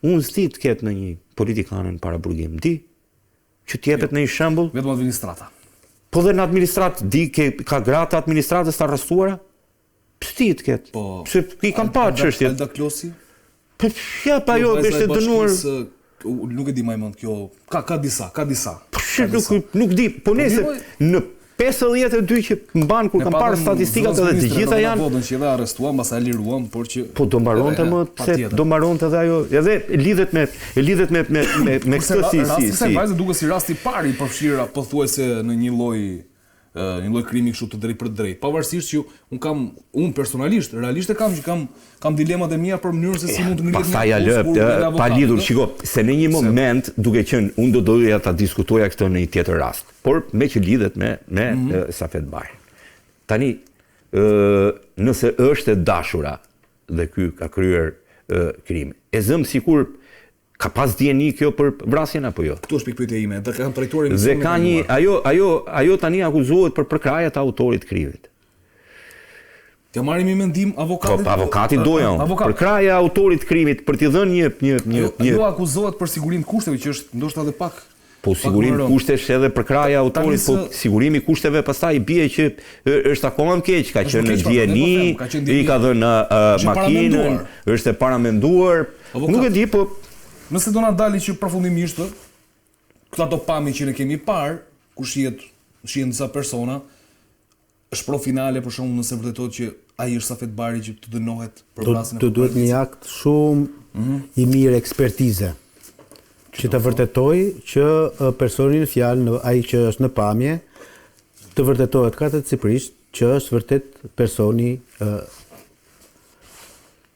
Unë s'di të ketë në një politikanën para burgim, di që t'jepet në një shembull. Vetëm administrata. Po dhe në administratë, di ka gratë administratës të arrestuara? S'di të ketë. Po. Pse i kam parë çështjet. Alda Klosi? Po ja pa jo është dënuar. Nuk e di më mend kjo. Ka disa. Nuk di, po nëse në 52 që mban kur kam parë statistikat edhe të gjitha janë. Po që edhe arrestuam, pastaj liruam, por që po do mbaronte më pse do mbaronte edhe ajo, edhe lidhet me këtë si vajza duket si rasti i parë i përfshirë pothuajse në një lloj krimi kështu të drejtë për drejtë. Pavarësisht që un personalisht, realisht kam dilemat e mia për mënyrën se si mund të ngrihet. Pastaj ja lë pa lidhur, shiko, se në një moment duke qenë un do doja ta diskutoja këtë në një tjetër rast. Por me që lidhet me Safet Bajrin. Tani, nëse është e dashura dhe ky ka kryer krim, e zëm sikur ka pas dieni kjo për vrasjen apo jo? Ktu është pikpyetja ime, dhe kanë trajtuar emisionin. Dhe ka një ajo tani akuzohet për përkraje të autorit të krimit. T'ja marrim i mendim avokatit? Po, avokati doja unë. Përkraje e autorit të krimit për t'i dhënë një jo akuzohet për sigurinë e kushteve që është ndoshta edhe pak. Po sigurimi kushtesh edhe për kraja autorit, po sigurimi kushteve pastaj bie që është akoma më keq, ka qenë në dieni, i ka dhënë makinën, është e paramenduar. Nuk e di, po nëse do na dali që përfundimisht këto pamje që ne kemi parë, ku shihen disa persona, është pro finale për shkakun nëse vërtetohet që ai është Safet Bajri që të dënohet për vrasjen e. Do duhet një akt shumë i mirë ekspertize. Që të vërtetoj që personi në fjalë, ai që është në pamje, të vërtetohet katësipërisht që është vërtet personi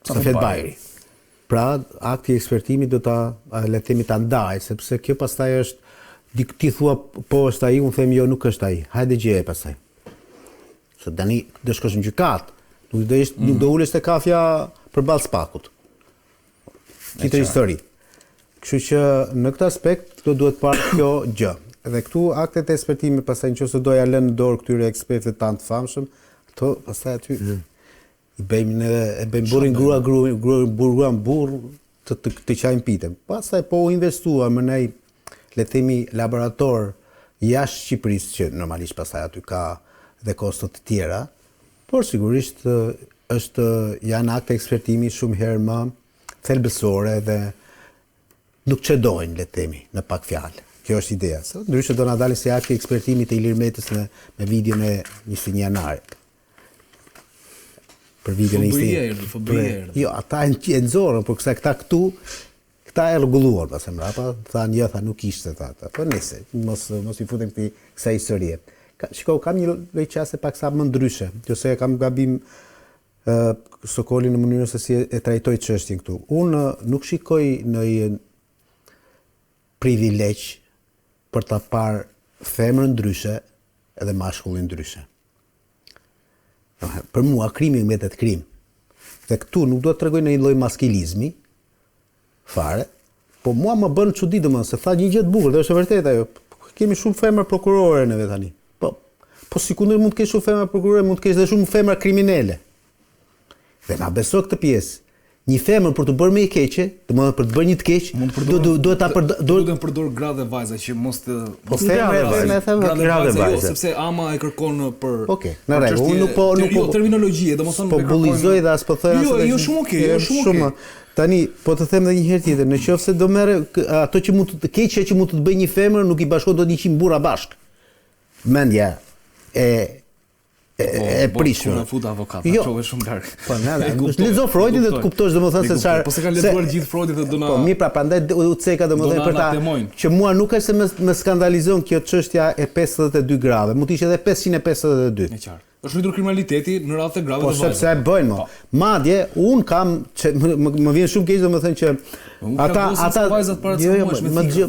Safet Bajri. Pra, akti i ekspertimit do ta le të themi ta ndaj, sepse kjo pastaj është ti thua po është ai, unë them jo nuk është ai. Hajde gjeje pastaj. Se tani do shkosh në gjykat, nuk do ulesh te kafja përballë spakut. Tjetër histori. Kështu që në këtë aspekt do duhet parë kjo gjë. Edhe këtu aktet e ekspertimit pastaj nëse do ja lënë në dorë këtyre ekspertëve tan të famshëm, ato pastaj aty i bëjmë burrin burr të qajmë pitëm. Pastaj po u investuar më nej le të themi laborator jashtë Shqipërisë që normalisht pastaj aty ka dhe kosto të tjera, por sigurisht janë akte ekspertimi shumë herë më thelbësore dhe nuk çedojnë le të themi në pak fjalë. Kjo është ideja. Ndryshe do na dalë si akti ekspertimi të Ilir Metës me videon e 21 janarit. Për videon e FBI. Jo, ata e nxorën, por këta e rregulluar pas mbrapa, thanë jo, nuk ishte ata. Po nëse mos i futem kësaj historie. Shikoj, kam një lloj çaste paksa më ndryshe, ose kam gabim Sokolin në mënyrën se si e trajtoj çështjen këtu. Unë nuk shikoj në privilegj për ta parë femrën ndryshe edhe mashkullin ndryshe. Për mua krimi mbetet krim. Dhe këtu nuk do të tregoj në një lloj maskilizmi fare, po mua më bën çudi domosdoshmë se tha një gjë të bukur, dhe është e vërtetë ajo. Kemi shumë femra prokurore neve tani. Po sikundër mund të kesh shumë femra prokurore, mund të kesh edhe shumë femra kriminale. Dhe na beso këtë pjesë. Një femër për të bërë më i keqe, domethënë për të bërë një të keq, duhet ta përdor gradë vajza që mos të gradë vajza, sepse ama e kërkon për. Okej, në rregull, unë nuk po terminologji, domethënë po bullizoj dhe as po thoj as. Jo, shumë okay, shumë. Tani, po të them edhe një herë tjetër, nëse do merr ato që mund të keqja që mund të bëjë një femër, nuk i bashkon dot 100 burra bashk. Mendja e prishur. Po fut avokat, çove shumë larg. Po, lezo Freudin dhe të kuptosh domethënë se çfarë. Po se ka lexuar gjithë Freudin dhe do na. Po mirë, pra prandaj u ceka domethënë për ta që mua nuk është se më skandalizon kjo çështja e 52 grave, mund të ishte edhe 552. Në qartë. Është rritur kriminaliteti në radhë të grave të vajzave. Po sepse e bëjnë më. Madje un kam më vjen shumë keq domethënë që ata vajzat para të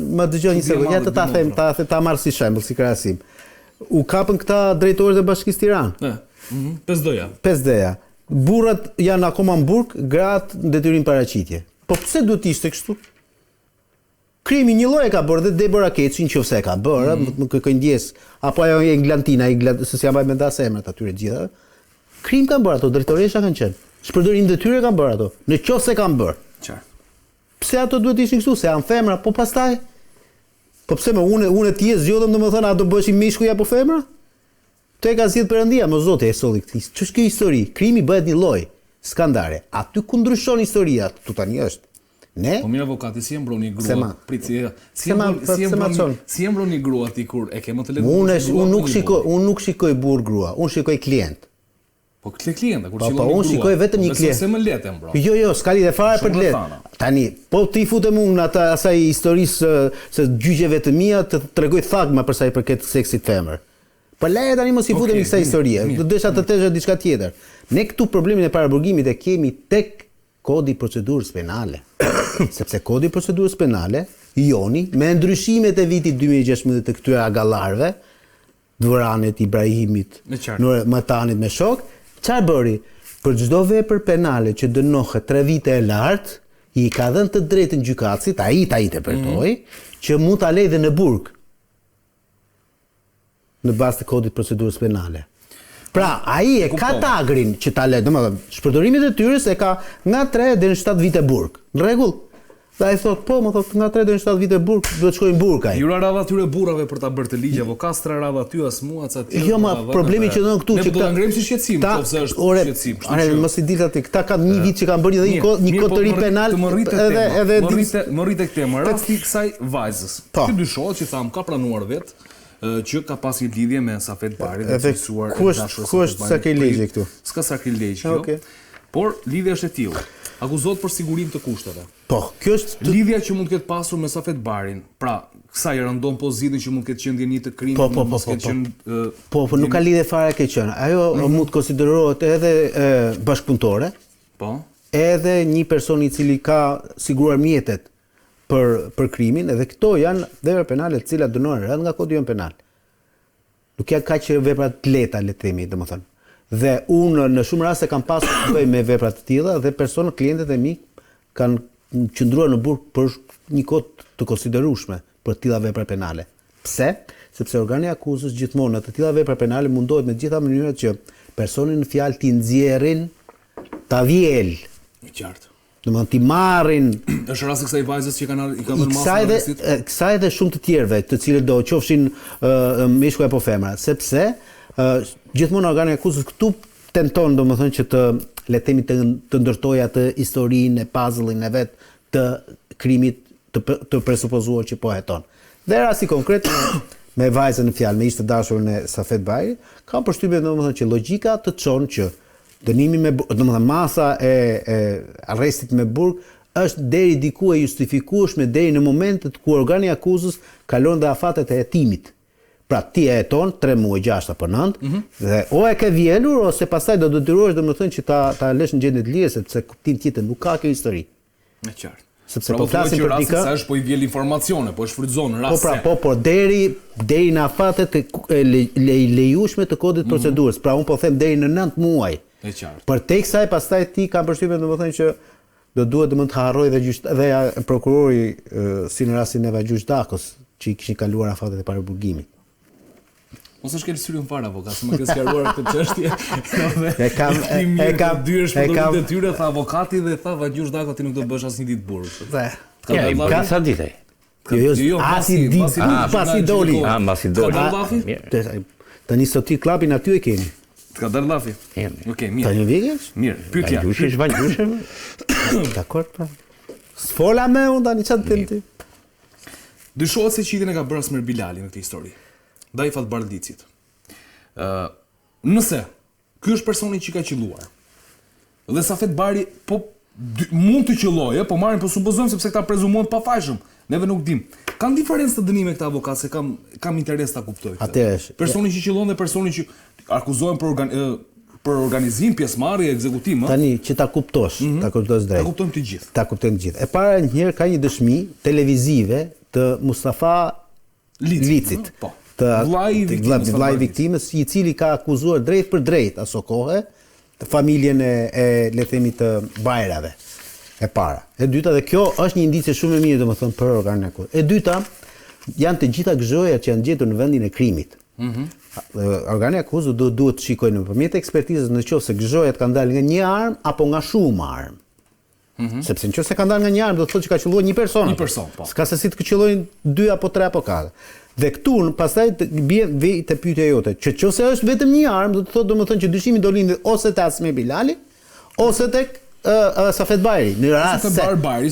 më dëgjoj një sekondë, ja të ta them, ta marr si shembull, si krahasim. U kapën këta drejtorët e Bashkisë Tiranë. 5D-ja. Burrat janë akoma në burg, gratë në detyrim paraqitje. Po pse duhet të ishte kështu? Krimi një lloj e ka bërë dhe Debora Keçi, nëse e ka bërë, më kërkoj ndjes, apo ajo e Englantina, se si ja mbaj mendas emrat atyre të gjitha. Krim kanë bërë ato, drejtoresha kanë qenë. Shpërdorim detyre kanë bërë ato. Në qoftë se kanë bërë. Qartë. Pse ato duhet ishin kështu, se janë femra, po pastaj po pse më unë ti e zgjodhem domethënë a do bëhesh mishkuj apo femra? Të e ka zgjidhur Perëndia, më zoti e solli këtë. Ç'është kjo histori? Krimi bëhet një lloj skandare. Aty ku ndryshon historia, tu tani është. Ne? Po mirë avokati, si e mbroni grua? Si e mbroni grua ti kur e ke më të lehtë? Unë nuk shikoj burr grua, unë shikoj klient. Po këtë klienta kur shikoj grua. Po unë shikoj vetëm një klient. Se më lehtë mbro. Jo, s'ka lidhje fare për lehtë. Tani, po ti futem unë në asaj historisë se gjyqeve të mia të tregoj thagma për sa i përket seksit femër. Po leje tani mos i futem në kësaj historie. Do desha të tesh diçka tjetër. Ne këtu problemin e paraburgimit e kemi tek Kodi i procedurës penale. Sepse Kodi i procedurës penale, joni, me ndryshimet e vitit 2016 të këtyre agallarëve, Dvëranit, Ibrahimit, Matanit me shok, çfarë bëri? Për çdo vepër penale që dënohet 3 vite e lartë, i ka dhënë të drejtën gjykatësit, ai ta interpretoi, që mund ta lejë dhe në burg. Në bazë të Kodit të procedurës penale. Pra, ai e ka tagrin që ta lë, domethënë, shpërdorimit e tyre se ka nga 3 deri në 7 vite burg. Në rregull? Dhe ai thot, po, më thot, nga 3 deri në 7 vite burg, duhet shkojnë burg ai. Jura radha atyre burrave për ta bërë të ligj avokat, tra radha aty as mua, ca ti. Jo, ma problemi që don këtu që ta ngrem si shqetësim, nëse është shqetësim. Ore, mos i ditë atë, këta kanë një vit që kanë bërë edhe një kod të ri penal, edhe më rritet tema. Rasti i kësaj vajzës. Ti dyshohet që tham ka pranuar vet që ka pas një lidhje me Safet Bari dhe fiksuar dashur. Ku është sakrilegji këtu? S'ka sakrilegj kjo. Por lidhja është e tillë. Akuzohet për sigurinë të kushteve. Po, kjo është lidhja që mund të ketë pasur me Safet Barin. Pra, kësaj rëndon pozitën që mund të ketë qenë ndjenjë të krimit, mos ketë qenë Po, nuk ka lidhje fare ke qenë. Ajo mund të konsiderohet edhe bashkëpunëtore. Po. Edhe një person i cili ka siguruar mjetet për krimin, edhe këto janë vepra penale të cilat dënohen rreth nga Kodi penal. Nuk janë kaq vepra të lehta, le të themi, domethënë. Dhe unë në shumë raste kam pasur të bëj me vepra të tilla dhe personat, klientët e mi kanë qëndruar në burg për një kohë të konsiderueshme për të tilla vepra penale. Pse? Sepse organi akuzës gjithmonë në të tilla vepra penale mundohet me të gjitha mënyrat që personin në fjalë t'i nxjerrin, ta vjel. Në qartë. Domethënë ti marrin është rasti kësaj vajzës që i kanë dhënë masën. Kësaj dhe shumë të tjerëve, të cilët do qofshin meshkuj apo femra, sepse gjithmonë organi akuzës këtu tenton domethënë që të le të themi të ndërtojë atë historinë e puzzle-in e vet të krimit të presupozuar që po heton. Dhe rasti konkret me vajzën në fjalë, me ishte dashurën e Safet Bajri, kam përshtypjen domethënë që logjika të çon që dënimi me domethënë masa e arrestit me burg është deri diku e justifikueshme deri në momentet ku organi akuzës kalon dhe afatet e hetimit. Pra ti e heton 3 muaj, 6 apo 9 dhe o e ke vjelur ose pastaj do detyrohesh domethënë që ta lësh në gjendje të lirë sepse kuptim tjetër nuk ka kjo histori. Në qartë. Sepse po flasim për dikë, sa është po i vjel informacione, po e shfrytëzon raste. Po deri në afatet e lejueshme të Kodit të procedurës. Pra un po them deri në 9 muaj. E qartë. Për teksaj pastaj ti kam përshtypjen domethënë që do duhet të harroj dhe prokurori si në rastin e Vajgjush Dakos që i kishin kaluar afatet e paraburgimit. Mos është kelë syrin fare avokat, se më ke sqaruar këtë çështje. E kam dyrë shpërdorimet e tyre, tha avokati dhe tha Vajgjush Dako ti nuk do bësh asnjë ditë burg. Ka sa ditë? Jo, pasi doli. Pasi doli. Tani sot ti klubin aty e keni. Ka dalë lafi. Okej, mirë. Tani vjesh? Mirë, pyetja. Vajgjush. Dakor, pra. Sfola me unë tani çfarë them ti? Dyshohet se qitën e ka bërë Asmer Bilali në këtë histori. Ndaj Fatbardicit. Nëse ky është personi që ka qelluar. Dhe Safet Bari po mund të qellojë, po marrin po supozojmë sepse këta prezumohen pafajshëm. Neve nuk dim. Kanë diferencë të dënimeve këta avokat, se kam interes ta kuptoj këtë. Atëherë, personi që qellon dhe personi që akuzohen për organizim, pjesëmarrje, ekzekutim, tani që ta kuptosh, ta kuptosh drejt. Ta kuptojmë të gjithë. Ta kuptojmë të gjithë. E para njëherë ka një dëshmi televizive të Mustafa Licit. Po. Vllai viktimës, i cili ka akuzuar drejt për drejt aso kohë të familjen e le të themi të Bajrave. E para. E dyta, dhe kjo është një indicie shumë e mirë domethënë për organin e akuzës. E dyta, janë të gjitha gëzhojat që janë gjetur në vendin e krimit. Organi i akuzës duhet të shikojë nëpërmjet ekspertizës nëse gëzhojat kanë dalë nga një armë apo nga shumë armë. Sepse nëse ka ndalë nga një armë, do të thotë që ka qelluar një person. Një person, po. S'ka se si të qellojnë 2 apo 3 apo 4. Dhe këtu pastaj vjen te pyetja jote, që nëse është vetëm një armë, do të thotë domethënë që dyshimi do lindë ose te Asmir Bilali, ose tek Safet Bajri, në rast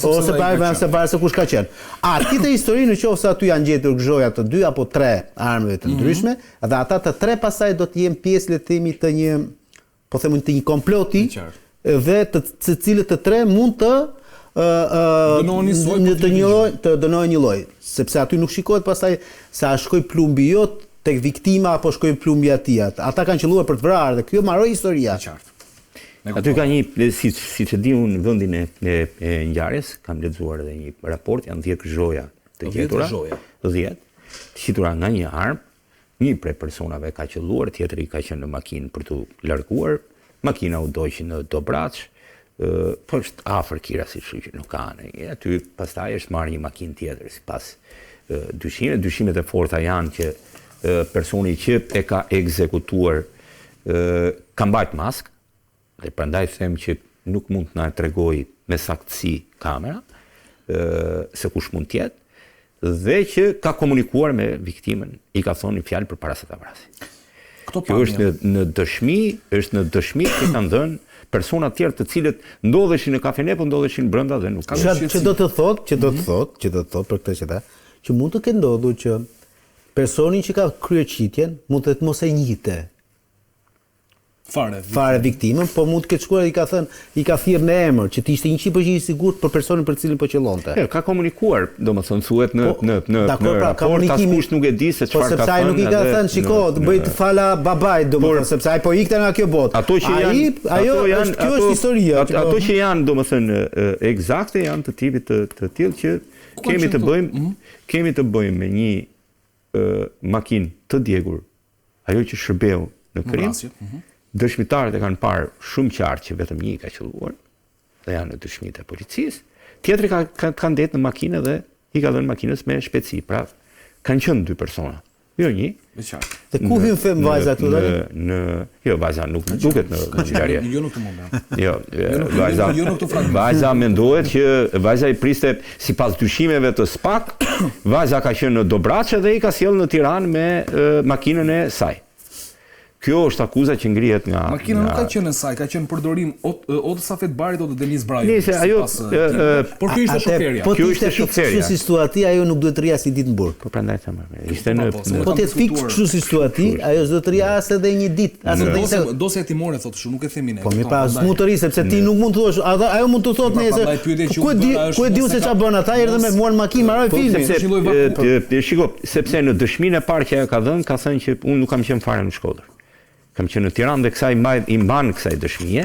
ose Bajri se varet se kush ka qenë. Aty te historinë nëse aty janë gjetur gjoja të 2 apo 3 armëve të ndryshme, dhe ata të 3 pastaj do të jenë pjesë le të themi të një, po themi të një komploti, dhe të cilët të 3 mund të dënojnë një lloj, sepse aty nuk shikohet pastaj se a shkoi plumbi jot tek viktima apo shkoi plumbi aty. Ata kanë qelluar për të vrarë dhe kjo mbaroi historia. Aty ka një, siç e di unë, në vendin e ngjarjes, kam lexuar edhe një raport, janë 10 gjoja të gjetura, 10, të qitura nga një armë, një prej personave ka qelluar, tjetri ka qenë në makinë për të larguar, makina u doqi në Dobraç, po është afër Kirasi, kështu që nuk ka ne. Aty pastaj është marrë një makinë tjetër sipas dyshimet e forta janë që personi që e ka ekzekutuar ka mbajt maskë, dhe prandaj them që nuk mund të na tregoj me saktësi kamera se kush mund të jetë, dhe që ka komunikuar me viktimën, i ka thonë një fjalë përpara se ta vrasë. Kjo është në dëshmi që kanë dhënë persona të tjerë të cilët ndodheshin në kafene, po ndodheshin brenda dhe nuk kanë. Që do të thotë për këtë që mund të ketë ndodhur që personi që ka kryer qitjen mund të mos e njihte fare viktimën, po mund të ketë shkuar i ka thirrë në emër, që të ishte 100% i sigurt për personin për cilin po qellonte. Ka komunikuar, domethënë thuhet në raport, askush nuk e di se çfarë ka thënë. Po sepse ai nuk i ka thënë, shiko, të bëj të fala babait, domethënë sepse ai po ikte nga kjo botë. Kjo është historia. Ato që janë domethënë eksakte janë të tipit të tillë që kemi të bëjmë me një makinë të djegur, ajo që shërbeu në krim. Dëshmitarët e kanë parë shumë qartë që vetëm një ka qelluar, dhe janë në dëshmitë e policisë. Tjetri kanë ndetë në makinë dhe i ka dhënë makinës me shpejtësi. Pra, kanë qenë 2 persona. Jo një. Dhe ku hyn fem vajza këtu tani? Jo, vajza nuk duket në ngjarje. Jo nuk të mund. Jo, vajza mendohet që vajza i priste sipas dyshimeve të SPAK, vajza ka qenë në Dobraç dhe i ka sjellë në Tiranë me makinën e saj. Kjo është akuza që ngrihet nga... Makina nuk ka qenë në saj, ka qenë përdorim o të Safet Barit o të Denis Brajut. Nëse ajo... Por kjo ishte shoferja. Po të ishte kështu si situati, ajo nuk duhet të rrias i ditë në burg. Po prandaj them, ishte në... Po të fikë kështu si situati, ajo s'do të rrias edhe një ditë. Dosja hetimore thotë shumë, nuk e themi ne. Po mi pa, s'mund të rri, sepse ti nuk mund të thuash, ajo mund të thotë nesër, ku e diu se ç'a bën ata, erdhën me muan makinë, marroi filmin. Shiko, sepse në dëshminë e parë që ajo ka dhënë, ka thënë që unë nuk kam qenë fare në Shkodër. Kam qenë në Tiranë dhe kësaj i mban kësaj dëshmie,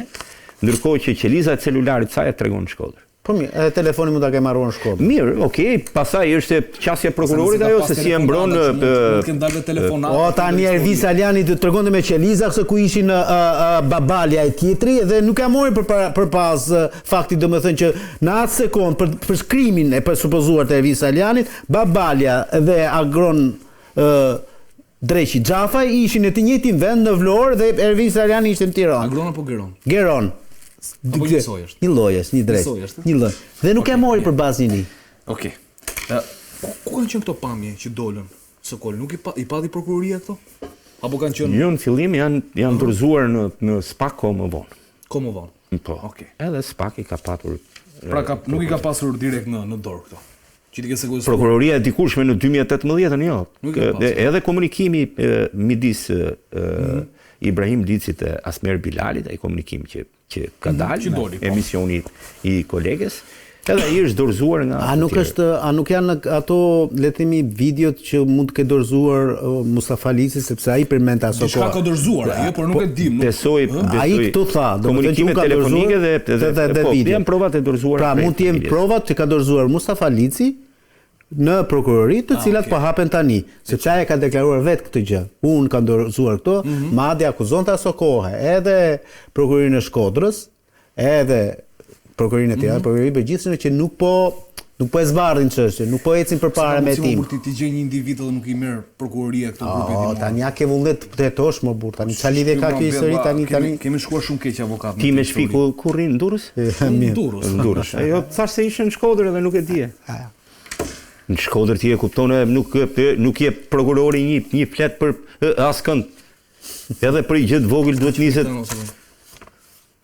ndërkohë që qeliza e celularit saj e tregon në Shkodër. Po mirë, edhe telefoni mund ta ke marrur në Shkodër. Mirë, okay, pastaj është qasja e prokurorit ajo se si e mbron O tani Ervis Aliani të tregonte me qeliza se ku ishin babalja e tjetri dhe nuk e mori përpas faktit domethënë që në atë sekond për krimin e presupozuar të Ervis Alianit, babalja dhe agron Dreqi Xhafaj ishin në të njëjtin vend në Vlorë dhe Ervis Aliani ishte në Tiranë. Agron apo Geron? Geron. Apo një soj është? Një lloj është, një drejt. Një lloj. Dhe nuk e mori për bazë një. Okej. Ku kanë qenë këto pamje që dolën Sokol? Nuk i pati prokuroria këto? Apo kanë qenë? Jo, në fillim janë dorëzuar në SPAK kohë më vonë. Kohë më vonë. Po. Okej. Edhe SPAK i ka patur. Pra nuk i ka pasur direkt në dorë këto. Prokuroria e dikurshme në 2018 jo. Edhe komunikimi midis Ibrahim Licit e Asmer Bilalit, ai komunikim që ka dalë në emisioni i kolegës, edhe ai është dorëzuar nga A nuk janë ato le të themi videot që mund të ketë dorëzuar Mustafa Lici sepse ai përmend aso kohë. Diçka ka dorëzuar ai, por nuk e dim. Besoj. Ai këtu tha, komunikime telefonike dhe video. Janë provat e dorëzuara. Pra mund të jenë provat që ka dorëzuar Mustafa Lici në prokurori të cilat po hapen tani, sepse ai ka deklaruar vetë këtë gjë. Unë kam dorëzuar këto, madje akuzonte aso kohë edhe prokurorinë e Shkodrës, edhe prokurorinë e Tiranës, prokurori përgjithshëm që nuk Nuk po e zbardhin çështjen, nuk po ecin përpara me tim. Për ti gjej një individ dhe nuk i merr prokuroria këto grupe timore. Tani ja ke vullnet të jetosh më burr, tani çfarë lidhje ka kjo histori tani? Kemi shkuar shumë keq avokat. Ti më shpi ku rrin Durrës? Durrës. Ajo thash se ishin në Shkodër edhe nuk e di. Në Shkodër ti e kupton, nuk je prokurori një flet për askënd. Edhe për i gjithë vogël duhet niset.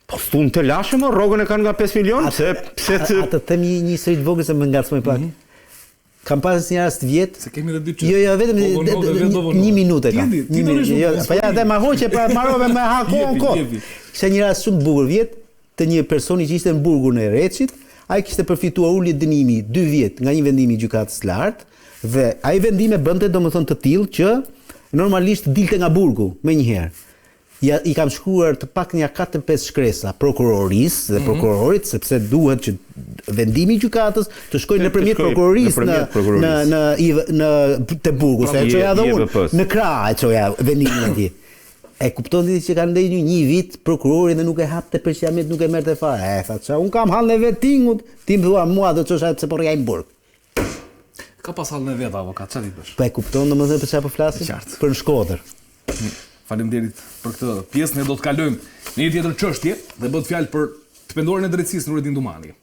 Po stun të lashëm, rrogën e kanë nga 5 milion, Atë themi një histori të vogël se më ngacmoj pak. Kam pasur një rast vjet. Se kemi edhe 2 çështë. Jo, vetëm 1 minutë kam. Po ja dhe ma hoqe pa marrove me hakon kot. Kishte një rast shumë të bukur vjet të një personi që ishte në burgun e Reçit, ai kishte përfituar ulje dënimi 2 vjet nga një vendim i gjykatës së lartë dhe ai vendime bënte domethënë të tillë që normalisht dilte nga burgu menjëherë. I kam shkruar të paktën ja 4-5 shkresa prokurorisë dhe prokurorit sepse duhet që vendimi i gjykatës të shkojë nëpërmjet prokurorisë në te burgu, se e çoja edhe unë në krah e çoja vendimin atje. E kupton ti që kanë ndëjë një vit prokurori dhe nuk e hapte për qiamet, nuk e merrte fare. Tha ça, un kam hallën e vetingut, ti më thua mua do të çosha se po rria në burg. Ka pas hallën e vet avokat, çfarë ti bësh? Po e kupton domethënë për çfarë po flasim? Për në Shkodër. Faleminderit për këtë pjesë, ne do të kalojmë në një tjetër çështje dhe bëhet fjalë për të penduarin e drejtësisë Nurettin Dumani.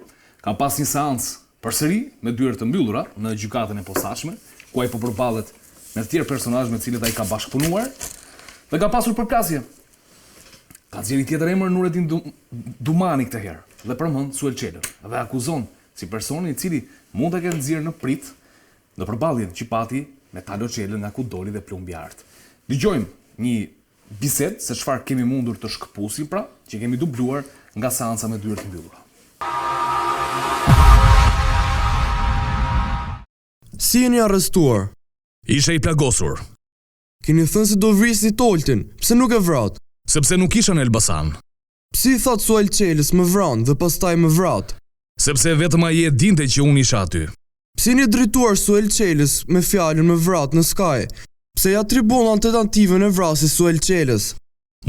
Ka pas një seancë përsëri me dyert të mbyllura në gjykatën e posaçme, ku ai po përballet me të tjerë personazhe me të cilët ai ka bashkëpunuar dhe ka pasur përplasje. Ka zgjerë një tjetër emër Nurettin Dumani këtë herë dhe përmend Suel Çelën dhe akuzon si personin i cili mund të ketë nxjerrë në prit në përballjen që pati me Talo Çelën nga ku doli dhe plumbi art. Dëgjojmë një bisedë se çfarë kemi mundur të shkëpusim pra, që kemi dubluar nga seanca me dyert të mbyllura. Si jeni arrestuar? Isha i plagosur. Keni thënë se do vrisni Toltin, pse nuk e vrat? Sepse nuk isha në Elbasan. Pse i thot Suel Çelës më vran dhe pastaj më vrat? Sepse vetëm ai e dinte që unë isha aty. Pse jeni drejtuar Suel Çelës me fjalën më vrat në Sky? Pse ja tribun alternativën e vrasjes Suel Çelës?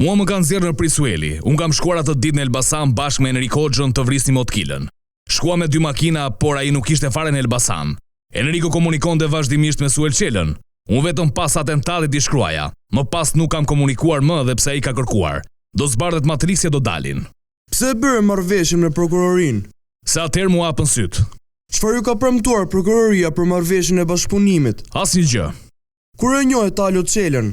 Mua më kanë nxjerrë në prit Sueli. Unë kam shkuar atë ditë në Elbasan bashkë me Enrik Hoxhën të vrisnim Motkilën. Shkua me 2 makina, por ai nuk ishte fare në Elbasan. Enrico komunikonte vazhdimisht me Suel Çelën. Unë vetëm pas atentatit i shkruaja. Më pas nuk kam komunikuar më dhe pse ai ka kërkuar. Do zbardhet matrisje do dalin. Pse e bëre marrëveshjen me prokurorin? Se atëherë mua hapën syt. Çfarë ju ka premtuar prokuroria për marrëveshjen e bashkëpunimit? Asnjë gjë. Kur e njohë Talo Çelën?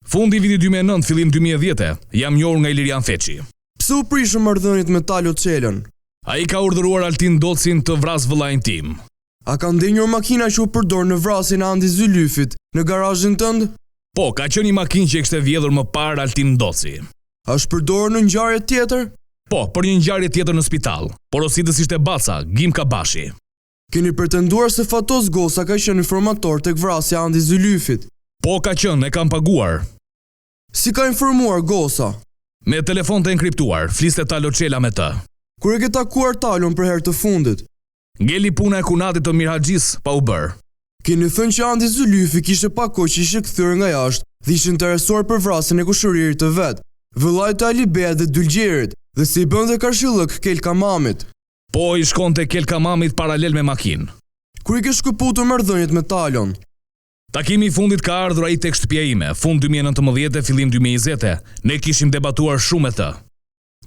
Fundi i vitit 2009, fillim 2010, jam njohur nga Ilirian Feçi. Pse u prishën marrëdhëniet me Talo Çelën? Ai ka urdhëruar Altin Docin të vrasë vëllain tim. A ka ndenjur makina që u përdor në vrasjen e Andi Zylyfit në garazhin tënd? Po, ka qenë një makinë që e kishte vjedhur më parë Altin Doci. A është përdorur në ngjarje tjetër? Po, për një ngjarje tjetër në spital. Porositës ishte Baca, Gim Kabashi. Keni pretenduar se Fatos Gosa ka qenë informator tek vrasja e Andi Zylyfit? Po, ka qenë, e kam paguar. Si ka informuar Gosa? Me telefon të enkriptuar, fliste Talo Çela me të. Kur e ke takuar Talon për herë të fundit? Ngeli puna e kunatit të Mirhaxhis pa u bër. Keni thënë që Andi Zylyfi kishte pak kohë që ishte kthyer nga jashtë dhe ishte interesuar për vrasjen e kushëririt të vet, vëllait të Alibea dhe Dylgjerit, dhe si i bënte karshillëk Kel Kamamit. Po, i shkonte Kel Kamamit paralel me makinë. Kur i ke shkëputur marrëdhëniet me Talon? Takimi i fundit ka ardhur ai tek shtëpia ime, fund 2019 fillim 2020. Ne kishim debatuar shumë me të.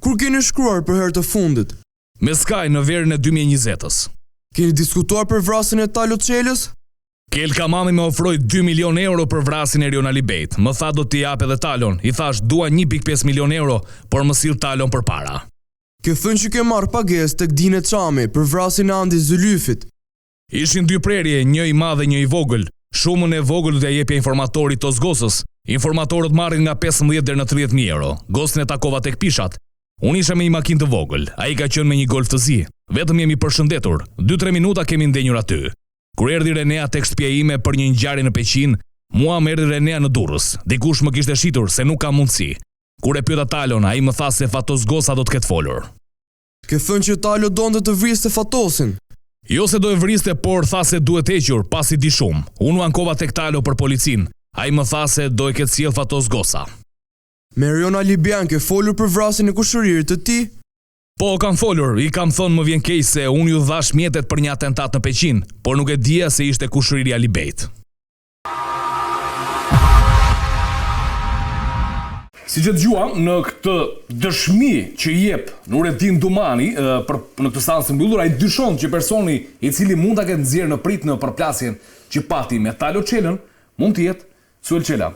Kur keni shkruar për herë të fundit? Me Sky në verën e 2020-s. Keni diskutuar për vrasjen e Talo Çelës? Kel Kamami më ofroi 2 milion euro për vrasjen e Rion Alibejt. Më tha do t'i jap edhe Talon. I thash dua 1.5 milion euro, por më sill Talon përpara. Ke thënë që ke marrë pagesë tek Dine Çami për vrasjen e Andi Zylyfit. Ishin 2 prerje, një i madh dhe një i vogël. Shumën e vogël do t'ja jepja informatorit Tos Gosës. Informatorët marrin nga 15 deri në 30.000 euro. Gosën e takova tek Pishat. Unë isha me një makinë të vogël, ai ka qenë me një Golf të zi. Vetëm jemi përshëndetur. 2-3 minuta kemi ndenjur aty. Kur erdhi Renea tek shtëpia ime për një ngjarje në Peqin, mua më erdhi Renea në Durrës. Dikush më kishte shitur se nuk ka mundësi. Kur e pyeta Talon, ai më tha se Fatos Gosa do të ketë folur. Ke thënë që Talo donte të vriste Fatosin? Jo se do e vriste, por tha se duhet hequr, pasi di shumë. Unë u ankova tek Talo për policin. Ai më tha se do e ketë sjell Fatos Gosa. Me Rion Alibian ke folur për vrasjen e kushëririt të tij? Po, kam folur, i kam thonë më vjen keq se unë ju dhash mjetet për një atentat në Peqin, por nuk e dija se ishte kushëriri Alibejt. Si që dëgjuam në këtë dëshmi që jep Nurettin Dumani në këtë stancë të mbyllur, ai dyshon që personi i cili mund ta ketë nxjerrë në prit në përplasjen që pati me Talo Çelën mund të jetë Suel Çela.